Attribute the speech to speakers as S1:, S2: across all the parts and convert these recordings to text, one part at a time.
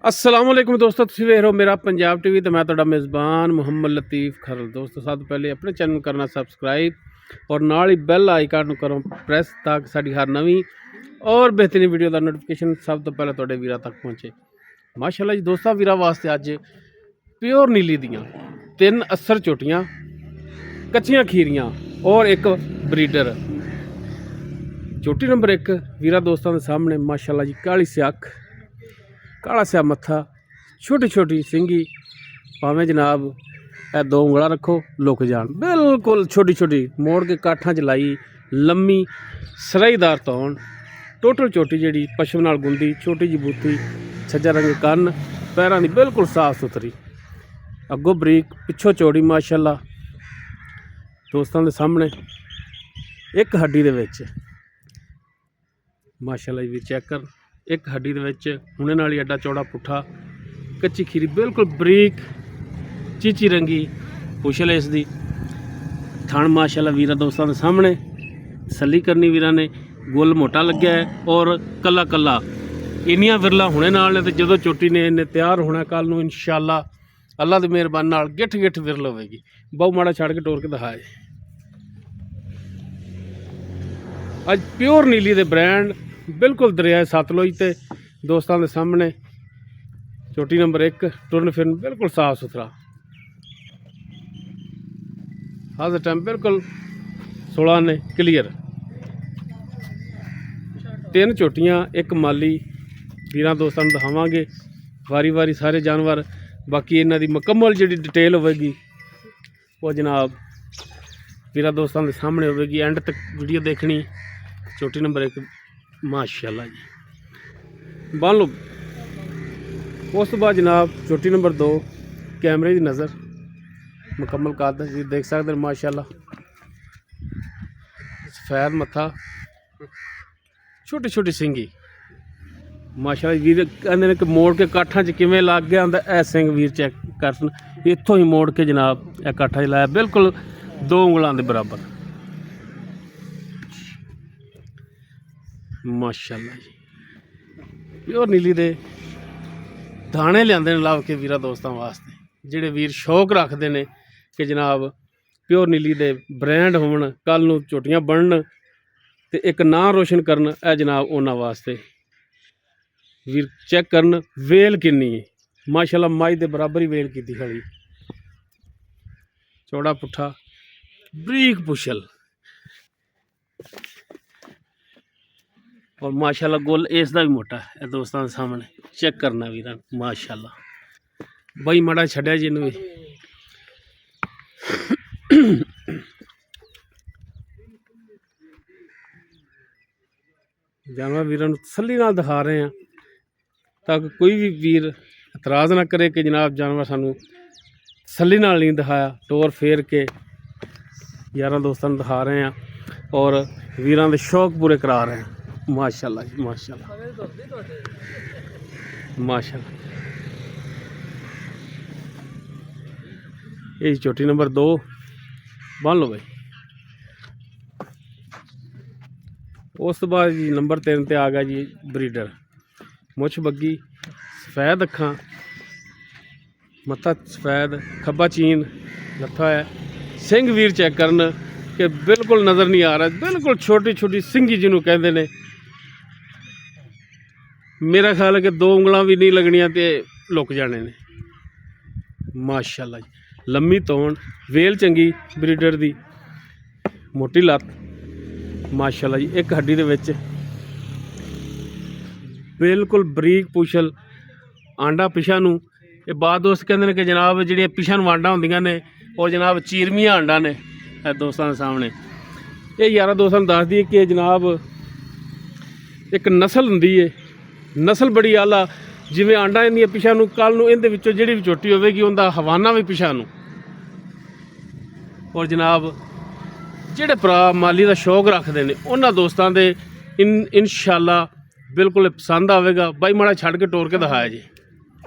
S1: अस्सलाम वालेकुम दोस्तों, तुसीं वेख रहे हो मेरा पंजाब टीवी। तो मैं तुहाडा मेज़बान मुहम्मद लतीफ़ खरल। दोस्तों सब तो पहले अपने चैनल करना सबसक्राइब और नाल ही बैल आइकन करो प्रेस ताकि साडी हर नवीं और बेहतरीन वीडियो का नोटिफिकेशन सब तो पहले तुहाडे वीरां तक पहुँचे। माशाअल्लाह जी दोस्तों, वीरां वास्ते अज प्योर नीली दियां 3 अस्सर झोटियां, कच्चियां खीरियां और एक ब्रीडर। झोटी नंबर 1 वीरां दोस्तों के सामने माशाअल्लाह जी, काली स्याख, काला स्या मत्था, छोटी छोटी सिंगी, भावें जनाब ए 2 उंगला रखो लुक जान, बिल्कुल छोटी छोटी मोड़ के काठा च लाई, लम्मी सराईदार तौन, टोटल चोटी जी पशु नाल गुंदी, छोटी जी बूथी, छज्जा रंग कन्न, पैरों की बिल्कुल साफ सुथरी, अगों बरीक पिछों चौड़ी। माशाअल्लाह दोस्तों के सामने एक हड्डी दे विच माशाअल्लाह जी चेक कर, एक हड्डी दे विच हुणे नाल ही एडा चौड़ा पुट्ठा, कच्ची खीरी बिल्कुल बरीक चीची रंगी पुछल इसदी। थण माशाअल्लाह वीरां दोस्तों के सामने तसल्ली करनी वीरां ने, गुल मोटा लग्या है और कला कला इन्नियां विरला हुणे नाल ने। तो जदों चोटी ने इन्ने तैयार होना कल नूं इंशाअल्लाह अल्लाह दी मेहरबानी नाल गिठ गिठ विरल होवेगी। बहु माड़ा छड़ के टोर के दिखाए अज प्योर नीली दे ब्रांड बिल्कुल दरियाए सतलुज ते दोस्तों के सामने चोटी नंबर 1 टुरन फिरन बिल्कुल साफ सुथरा। हर टाइम बिल्कुल 16 ने क्लीयर। 3 झोटियां एक माली वीरां दोस्तों दिखावांगे वारी वारी सारे जानवर। बाकी इन्हां दी मुकम्मल जी डिटेल होगी वो जनाब वीरां दोस्तों के सामने होगी। एंड तक वीडियो देखनी। चोटी नंबर 1 माशाअल्लाह जी बन लो। उस तो बाद जनाब चोटी नंबर 2 कैमरे की नज़र मुकम्मल कद जी देख सकते हैं माशाअल्लाह, सफेद मत्था, छोटी छोटी सिंगी माशाअल्लाह। वीर कहते हैं कि मोड़ के काठा च किवें लग गया होंदा ऐ सिंग वीर चेक कर, इत्थों ही मोड़ के जनाब यह काठा च लाया बिल्कुल 2 उंगलों के बराबर माशाअल्लाह जी। प्योर नीली दे दाने लियाते लाभ के वीरां दोस्तों वास्ते, जिहड़े वीर शौक रखते हैं कि जनाब प्योर नीली दे ब्रांड होवन, कल नूं झोटियां बनन ते एक नां रोशन करन। ए जनाब उन्हां वास्ते वीर चेक करन वेल किन्नी है माशाअल्लाह, माई दे बराबर ही वेल कीती खड़ी, चौड़ा पुट्ठा बरीक पुछल और माशाअल्लाह गुल इसका भी मोटा है दोस्तों के सामने चेक करना वीरां माशाअल्लाह। बई माड़ा छड्या जी इन्हूं भी जानवर वीरां नूं तसल्ली नाल दिखा रहे हैं ताकि कोई भी वीर इतराज़ ना करे कि जनाब जानवर सानूं तसल्ली नाल नहीं दिखाया। टोर फेर के यारां दोस्तों दिखा रहे हैं और वीरां दे शौक पूरे करा रहे हैं माशाअल्लाह जी माशाअल्लाह माशाअल्लाह। ये चोटी नंबर 2 बन लो भाई। उस तो बाद जी नंबर 3 ते आ गया जी ब्रीडर। मुछ बग्गी, सफेद अखां, मत्था सफेद, खब्बा चीन लत्था है, सिंग वीर चेक करन कि बिल्कुल नज़र नहीं आ रहा, बिल्कुल छोटी छोटी सिंगी जिन्हों कहते हैं। मेरा ख्याल है कि 2 उंगलां भी नहीं लगनियां ते लुक जाने ने माशाअल्लाह जी। लम्मी तौण, वेल चंगी ब्रीडर दी, मोटी लत्त माशाअल्लाह जी, एक हड्डी दे विच बिल्कुल बरीक पुछल, आंडा पिछा नूं। ये बाद दोस्त कहते हैं कि जनाब जिहड़ियां पिछा नूं आंडा होंदियां ने और जनाब चीरमियां आंडा ने दोस्तों के सामने। ये यारा दोस्तों दस दी कि जनाब एक नस्ल हुंदी है, नस्ल बड़ी आला, जिवें आंडा इंदियां पिछा नूं, कल नूं इहदे विचों जिहड़ी भी झोटी होवेगी उहदा हवाना भी पिछा नूं। और जनाब जिहड़े भरा माली का शौक रखते हैं उन्हां दोस्तों के इंशाअल्लाह बिल्कुल पसंद आवेगा। बाई माड़ा छड़ के टोर के दिखाया जी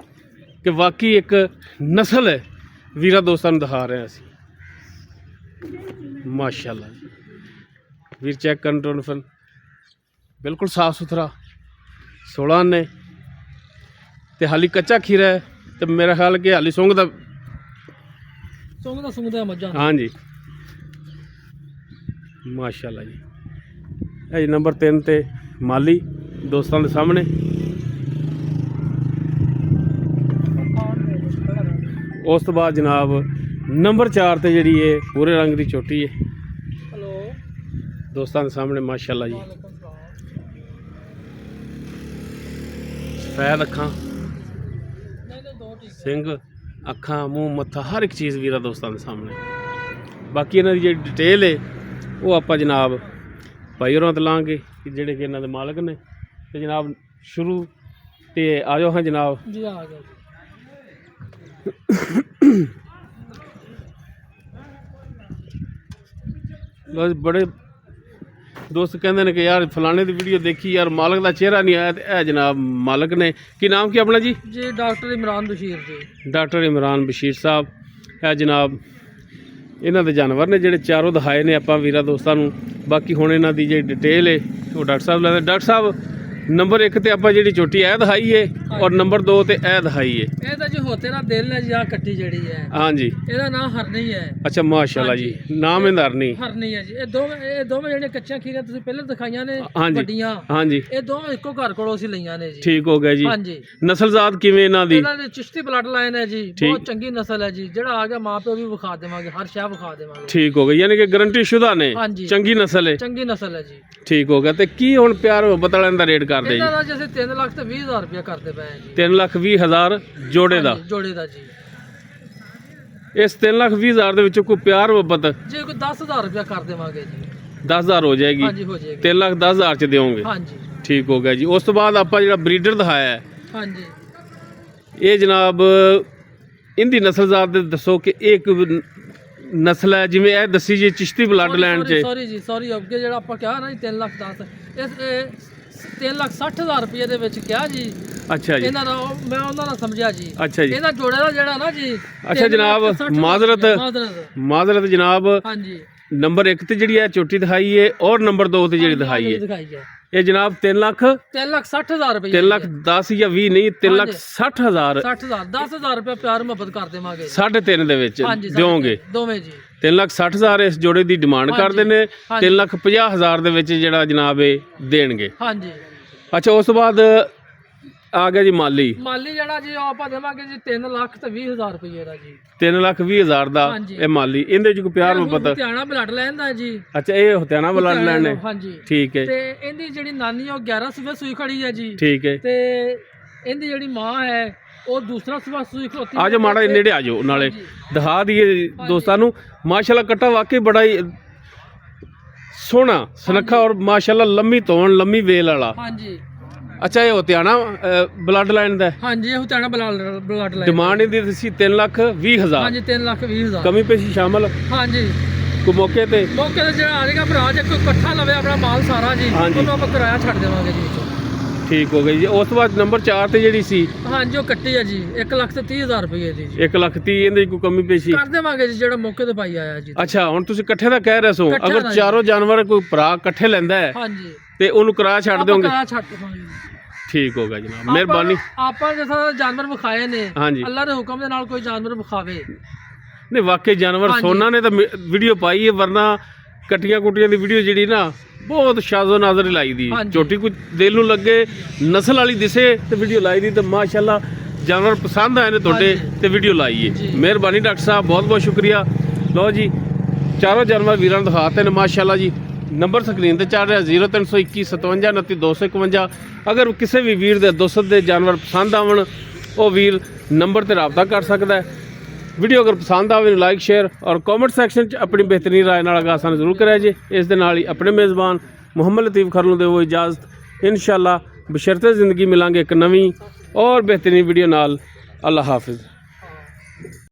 S1: कि वाकई एक नस्ल है, वीरां दोस्तों दिखा रहे हैं असीं माशाअल्लाह जी। वीर चेक करन टुरन फिरन बिल्कुल साफ सुथरा, 16 ने ਤੇ ਹਾਲੀ ਕੱਚਾ ਖੀਰਾ ਹੈ ਤੇ ਮੇਰਾ ਖਿਆਲ ਕਿ ਹਾਲੀ ਸੁੰਘਦਾ
S2: ਮੱਝਾਂ।
S1: ਹਾਂਜੀ ਮਾਸ਼ਾਅੱਲਾ ਜੀ। ਇਹ ਜੀ ਨੰਬਰ 3 ਤੇ ਮਾਲੀ ਦੋਸਤਾਂ ਦੇ ਸਾਹਮਣੇ। ਉਸ ਤੋਂ ਬਾਅਦ ਜਨਾਬ ਨੰਬਰ 4 ਤੇ ਜਿਹੜੀ ਇਹ ਪੂਰੇ ਰੰਗ ਦੀ ਝੋਟੀ ਹੈ ਦੋਸਤਾਂ ਦੇ ਸਾਹਮਣੇ ਮਾਸ਼ਾਅੱਲਾ ਜੀ। ਸਫੈਦ ਅੱਖਾਂ, ਸਿੰਘ, ਅੱਖਾਂ, ਮੂੰਹ, ਮੱਥਾ, ਹਰ ਇੱਕ ਚੀਜ਼ ਵੀਰਾ ਦੋਸਤਾਂ ਦੇ ਸਾਹਮਣੇ। ਬਾਕੀ ਇਹਨਾਂ ਦੀ ਜਿਹੜੀ ਡਿਟੇਲ ਹੈ ਉਹ ਆਪਾਂ ਜਨਾਬ ਭਾਈ ਹੋਰਾਂ ਤੋਂ ਲਾਂਗੇ ਕਿ ਜਿਹੜੇ ਕਿ ਇਹਨਾਂ ਦੇ ਮਾਲਕ ਨੇ। ਤੇ ਜਨਾਬ ਸ਼ੁਰੂ ਤੇ ਆ ਜਾਓ। ਹਾਂ ਜਨਾਬ
S2: ਜੀ ਆ ਗਏ।
S1: ਬਸ ਬੜੇ ਦੋਸਤ ਕਹਿੰਦੇ ਨੇ ਕਿ ਯਾਰ ਫਲਾਣੇ ਦੀ ਵੀਡੀਓ ਦੇਖੀ ਯਾਰ ਮਾਲਕ ਦਾ ਚਿਹਰਾ ਨਹੀਂ ਆਇਆ। ਤੇ ਇਹ ਜਨਾਬ ਮਾਲਕ ਨੇ। ਕੀ ਨਾਮ ਕੀ ਆਪਣਾ ਜੀ?
S2: ਜੀ ਡਾਕਟਰ ਇਮਰਾਨ ਬਸ਼ੀਰ ਜੀ।
S1: ਡਾਕਟਰ ਇਮਰਾਨ ਬਸ਼ੀਰ ਸਾਹਿਬ। ਇਹ ਜਨਾਬ ਇਹਨਾਂ ਦੇ ਜਾਨਵਰ ਨੇ ਜਿਹੜੇ ਚਾਰੋਂ ਦਿਖਾਏ ਨੇ ਆਪਾਂ ਵੀਰਾਂ ਦੋਸਤਾਂ ਨੂੰ। ਬਾਕੀ ਹੁਣ ਇਹਨਾਂ ਦੀ ਜਿਹੜੀ ਡਿਟੇਲ ਹੈ ਉਹ ਡਾਕਟਰ ਸਾਹਿਬ ਲੈਂਦੇ। ਡਾਕਟਰ ਸਾਹਿਬ ਨੰਬਰ 1 ਤੇ ਆਪਾਂ ਜਿਹੜੀ ਝੋਟੀ ਇਹ ਦਿਖਾਈ ਹੈ ਔਰ ਨੰਬਰ 2 ਤੇ ਇਹ ਦਿਖਾਈ ਹੈ।
S2: ਇਹ ਤਾਂ ਜੀ ਹੋਤੇ ਨਾ ਦਿਲ ਹੈ ਜੀ। ਆ ਕੱਟੀ ਜਿਹੜੀ ਹੈ
S1: ਹਾਂਜੀ
S2: ਇਹਦਾ ਨਾਮ ਹਰਨੀ ਹੈ।
S1: ਅੱਛਾ ਮਾਸ਼ਾਅੱਲਾ ਜੀ। ਨਾਮ ਇਹਦਾ
S2: ਹਰਨੀ ਹੈ ਜੀ। ਇਹ ਦੋਵੇਂ ਜਿਹੜੀਆਂ ਕੱਚੀਆਂ ਖੀਰਾਂ ਤੁਸੀਂ ਪਹਿਲਾਂ ਦਿਖਾਈਆਂ ਨੇ ਵੱਡੀਆਂ,
S1: ਹਾਂਜੀ
S2: ਇਹ ਦੋਵੇਂ ਇੱਕੋ ਘਰ ਕੋਲੋਂ ਅਸੀਂ ਲਈਆਂ ਨੇ ਜੀ।
S1: ਠੀਕ ਹੋ ਗਿਆ ਜੀ।
S2: ਹਾਂਜੀ
S1: ਨਸਲਜ਼ਾਤ ਕਿਵੇਂ ਇਹਨਾਂ ਦੀ?
S2: ਇਹਨਾਂ ਦੀ ਚਿਸ਼ਤੀ ਬਲੱਡ ਲਾਈਨ ਹੈ ਜੀ। ਬਹੁਤ ਚੰਗੀ ਨਸਲ ਹੈ ਜੀ। ਜਿਹੜਾ ਆ ਗਿਆ ਮਾਂ ਪਿਓ ਵੀ ਵਿਖਾ ਦੇਵਾਂਗੇ, ਹਰ ਸ਼ੈ ਵਿਖਾ ਦੇਵਾਂਗੇ।
S1: ਠੀਕ ਹੋ ਗਿਆ, ਯਾਨੀ ਕਿ ਗਾਰੰਟੀ ਸ਼ੁਦਾ ਨੇ। ਚੰਗੀ ਨਸਲ ਹੈ।
S2: ਚੰਗੀ ਨਸਲ ਹੈ ਜੀ।
S1: ਠੀਕ ਹੋ ਗਿਆ। ਤੇ ਕੀ ਹੁਣ ਪਿਆਰ ਮੁਹੱਬਤ ਵਾਲਿਆਂ ਦਾ ਰੇਟ ਕਰਦੇ ਜੀ?
S2: ਇਹਨਾਂ ਦਾ ਜਿਵੇਂ 3,20,000 ਰੁਪਇਆ ਕਰਦੇ ਪਏ ਜੀ।
S1: 3,20,000 ਜੋੜੇ ਦਾ?
S2: ਜੋੜੇ ਦਾ ਜੀ।
S1: ਇਸ 3,20,000 ਦੇ ਵਿੱਚੋਂ ਕੋਈ ਪਿਆਰ ਮੁਹੱਬਤ
S2: ਜੇ ਕੋਈ 10,000 ਰੁਪਇਆ ਕਰ ਦੇਵਾਂਗੇ ਜੀ।
S1: 10,000 ਹੋ ਜਾਏਗੀ?
S2: ਹਾਂਜੀ ਹੋ ਜਾਏਗੀ।
S1: 3,10,000 ਚ ਦਿਓਗੇ?
S2: ਹਾਂਜੀ
S1: ਠੀਕ ਹੋ ਗਿਆ ਜੀ। ਉਸ ਤੋਂ ਬਾਅਦ ਆਪਾਂ ਜਿਹੜਾ ਬਰੀਡਰ ਦਿਖਾਇਆ ਹੈ,
S2: ਹਾਂਜੀ,
S1: ਇਹ ਜਨਾਬ ਇਹਦੀ ਨਸਲਜ਼ਾਤ ਦੇ ਦੱਸੋ ਕਿ ਇਹ ਇੱਕ ਨਸਲ ਹੈ ਜਿਵੇਂ ਇਹ ਦੱਸੀ ਜੀ ਚਿਸ਼ਤੀ ਬਲੱਡ ਲਾਈਨ ਚ?
S2: ਸੌਰੀ ਅੱਗੇ ਜਿਹੜਾ ਆਪਾਂ ਕਿਹਾ ਨਾ ਜੀ 3,10,000, ਇਸ 3,60,000 ਰੁਪਏ ਦੇ ਵਿੱਚ ਕਿਹਾ ਜੀ।
S1: ਅੱਛਾ ਜੀ।
S2: ਇਹਨਾਂ ਦਾ ਮੈਂ ਉਹਨਾਂ ਦਾ ਸਮਝਿਆ ਜੀ।
S1: ਅੱਛਾ ਜੀ।
S2: ਇਹਦਾ ਜੋੜੇ ਦਾ ਜਿਹੜਾ ਨਾ ਜੀ।
S1: ਅੱਛਾ ਜਨਾਬ ਮਾਜ਼ਰਤ ਜਨਾਬ।
S2: ਹਾਂਜੀ
S1: ਨੰਬਰ 1 ਤੇ ਜਿਹੜੀ ਹੈ ਝੋਟੀ ਦਿਖਾਈ ਹੈ ਔਰ ਨੰਬਰ 2 ਤੇ ਜਿਹੜੀ ਦਿਖਾਈ ਹੈ ਇਹ ਜਨਾਬ
S2: 3,60,000 ਰੁਪਏ।
S1: 3,10,000 ਜਾਂ 20 ਨਹੀਂ, 3,60,000।
S2: 10,000 ਰੁਪਏ ਪਿਆਰ ਮੁਹੱਬਤ ਕਰ ਦੇਵਾਂਗੇ।
S1: 3.5 ਦੇ ਵਿੱਚ ਦਿਓਗੇ
S2: ਦੋਵੇਂ ਜੀ।
S1: 3,60,000 ਇਸ ਜੋੜੇ ਦੀ ਡਿਮਾਂਡ ਕਰਦੇ ਨੇ। 3,50,000 ਦੇ ਵਿੱਚ ਜਿਹੜਾ ਜਨਾਬ ਇਹ ਦੇਣਗੇ।
S2: ਹਾਂਜੀ।
S1: ਅੱਛਾ ਉਸ ਤੋਂ ਬਾਅਦ ਆ ਗਿਆ ਜੀ ਮਾਲੀ
S2: ਜਿਹੜਾ ਜੀ ਆਪਾਂ ਦੇਵਾਂਗੇ ਜੀ 3,20,000 ਰੁਪਏ ਦਾ ਜੀ।
S1: 3,20,000 ਦਾ ਇਹ ਮਾਲੀ। ਇਹਦੇ ਚ ਕੋਈ ਪਿਆਰ ਮੁਹੱਬਤ?
S2: ਹਥਿਆਣਾ ਬਲੱਡ ਲੈਂਦਾ ਜੀ।
S1: ਅੱਛਾ ਇਹ ਹਥਿਆਣਾ ਬਲੱਡ ਲੈਣ ਹੈ।
S2: ਹਾਂਜੀ
S1: ਠੀਕ ਹੈ।
S2: ਤੇ ਇਹਦੀ ਜਿਹੜੀ ਨਾਨੀ ਉਹ 11 ਸੂਬੇ ਸੂਈ ਖੜੀ ਹੈ ਜੀ।
S1: ਠੀਕ ਹੈ।
S2: ਤੇ ਇਹਦੀ ਜਿਹੜੀ ਮਾਂ ਹੈ ਉਹ ਦੂਸਰਾ ਸੂਬਾ ਸੂਈ ਖਲੋਤੀ।
S1: ਆਜੋ ਮਾੜਾ ਨੇੜੇ ਆਜੋ ਨਾਲੇ ਦਿਖਾ ਦਈਏ ਦੋਸਤਾਂ ਨੂੰ। ਮਾਸ਼ਾਅੱਲਾ ਕੱਟਾ ਵਾਕਈ ਬੜਾ ਹੀ ਸੋਹਣਾ ਸੁਨੱਖਾ ਔਰ ਮਾਸ਼ਾਅੱਲਾ ਲੰਮੀ ਧੌਣ ਲੰਮੀ ਵੇਲ ਵਾਲਾ।
S2: ਹਾਂਜੀ।
S1: ਅੱਛਾ ਇਹ ਹਥਿਆਣਾ ਬਲੱਡ ਲਾਈਨ ਦਾ?
S2: ਹਾਂਜੀ ਇਹ ਹਥਿਆਣਾ ਬਲੱਡ ਲਾਈਨ।
S1: ਡਿਮਾਂਡ ਇਹਦੀ ਸੀ 3,20,000।
S2: ਹਾਂਜੀ 3,20,000।
S1: ਕਮੀ ਪੇਸ਼ੀ ਸ਼ਾਮਲ?
S2: ਹਾਂਜੀ
S1: ਕੋਈ ਮੌਕੇ ਤੇ
S2: ਜਿਹੜਾ ਆ ਜਾਏਗਾ ਭਰਾ ਜੇ ਕੋਈ ਇਕੱਠਾ ਲਵੇ ਆਪਣਾ ਮਾਲ ਸਾਰਾ ਜੀ ਉਹਨੂੰ ਆਪਾਂ ਕਿਰਾਇਆ ਛੱਡ ਦੇਵਾਂਗੇ ਜੀ।
S1: ਠੀਕ ਹੋ ਗਈ ਜੀ। ਉਸ ਤੋਂ ਬਾਅਦ ਨੰਬਰ 4 ਤੇ ਜਿਹੜੀ ਸੀ?
S2: ਹਾਂਜੀ ਉਹ ਕੱਟੀ ਹੈ ਜੀ 1,30,000 ਰੁਪਏ ਦੀ ਜੀ।
S1: 1,30,000 ਇਹਦੇ ਕੋਈ ਕਮੀ ਪੇਸ਼ੀ
S2: ਕਰ ਦੇਵਾਂਗੇ ਜੀ ਜਿਹੜਾ ਮੌਕੇ ਤੇ ਪਾਈ ਆਇਆ ਜੀ।
S1: ਅੱਛਾ ਹੁਣ ਤੁਸੀਂ ਇਕੱਠੇ ਦਾ ਕਹਿ ਰਹੇ ਸੋ, ਅਗਰ ਚਾਰੋਂ ਜਾਨਵਰ ਕੋਈ ਭਰਾ ਇਕੱਠੇ ਲੈਂਦਾ ਹੈ
S2: ਹਾਂਜੀ
S1: ਤੇ ਉਹਨੂੰ ਕਿਰਾਇਆ ਛੱਡ ਦਿਓਗੇ?
S2: ਕਿਰਾਇਆ ਛੱਡ ਦੇਵਾਂਗੇ।
S1: ਠੀਕ ਹੋ ਗਿਆ ਜਨਾਬ ਮਿਹਰਬਾਨੀ।
S2: ਆਪਾਂ ਜਿਹਾ ਜਾਨਵਰ ਵਿਖਾਏ ਨੇ ਅੱਲਾਹ ਦੇ ਹੁਕਮ ਦੇ ਨਾਲ ਕੋਈ ਜਾਨਵਰ ਵਿਖਾਵੇ।
S1: ਨਹੀਂ ਵਾਕਈ ਜਾਨਵਰ ਸੋਨਾ ਨੇ ਤਾਂ ਵੀਡੀਓ ਪਾਈ ਹੈ, ਵਰਨਾ ਕਟੀਆਂ ਕੁੱਟੀਆਂ ਦੀ ਵੀਡੀਓ ਜਿਹੜੀ ਨਾ ਬਹੁਤ ਸ਼ਾਜ਼ੋ ਨਾਜ਼ਰ ਲਾਈ ਦੀ। ਝੋਟੀ ਕੋਈ ਦਿਲ ਨੂੰ ਲੱਗੇ ਨਸਲ ਵਾਲੀ ਦਿਸੇ ਤੇ ਵੀਡੀਓ ਲਾਈ ਦੀ। ਤੇ ਮਾਸ਼ਾਅੱਲਾ ਜਾਨਵਰ ਪਸੰਦ ਆਏ ਨੇ ਤੁਹਾਡੇ ਤੇ ਵੀਡੀਓ ਲਾਈ ਹੈ। ਮਿਹਰਬਾਨੀ ਡਾਕਟਰ ਸਾਹਿਬ, ਬਹੁਤ ਬਹੁਤ ਸ਼ੁਕਰੀਆ। ਲਓ ਜੀ ਚਾਰੋਂ ਜਾਨਵਰ ਵੀਰਾਂ ਨੂੰ ਦਿਖਾਤੇ ਨੇ ਮਾਸ਼ਾਅੱਲਾ ਜੀ। ਨੰਬਰ ਸਕਰੀਨ ਤੇ ਚੱਲ ਰਿਹਾ 0321 57 29 251। ਅਗਰ ਕਿਸੇ ਵੀ ਵੀਰ ਦੇ ਦੁਸਤ ਦੇ ਜਾਨਵਰ ਪਸੰਦ ਆਵਣ ਉਹ ਵੀਰ ਨੰਬਰ ਤੇ ਰਾਬਤਾ ਕਰ ਸਕਦਾ ਹੈ। ਵੀਡੀਓ ਅਗਰ ਪਸੰਦ ਆਵੇ ਲਾਈਕ ਸ਼ੇਅਰ ਔਰ ਕਮੈਂਟ ਸੈਕਸ਼ਨ 'ਚ ਆਪਣੀ ਬਿਹਤਰੀਨ ਰਾਏ ਨਾਲ ਆਗਾਹ ਸਾਨੂੰ ਜ਼ਰੂਰ ਕਰਿਆ ਜੇ। ਇਸ ਦੇ ਨਾਲ ਹੀ ਆਪਣੇ ਮੇਜ਼ਬਾਨ ਮੁਹੰਮਦ ਲਤੀਫ ਖਰਲ ਨੂੰ ਦਿਓ ਇਜਾਜ਼ਤ। ਇਨਸ਼ਾਅੱਲਾ ਬਸ਼ਰਤੇ ਜ਼ਿੰਦਗੀ ਮਿਲਾਂਗੇ ਇੱਕ ਨਵੀਂ ਔਰ ਬਿਹਤਰੀਨ ਵੀਡੀਓ ਨਾਲ। ਅੱਲਾ ਹਾਫਿਜ਼।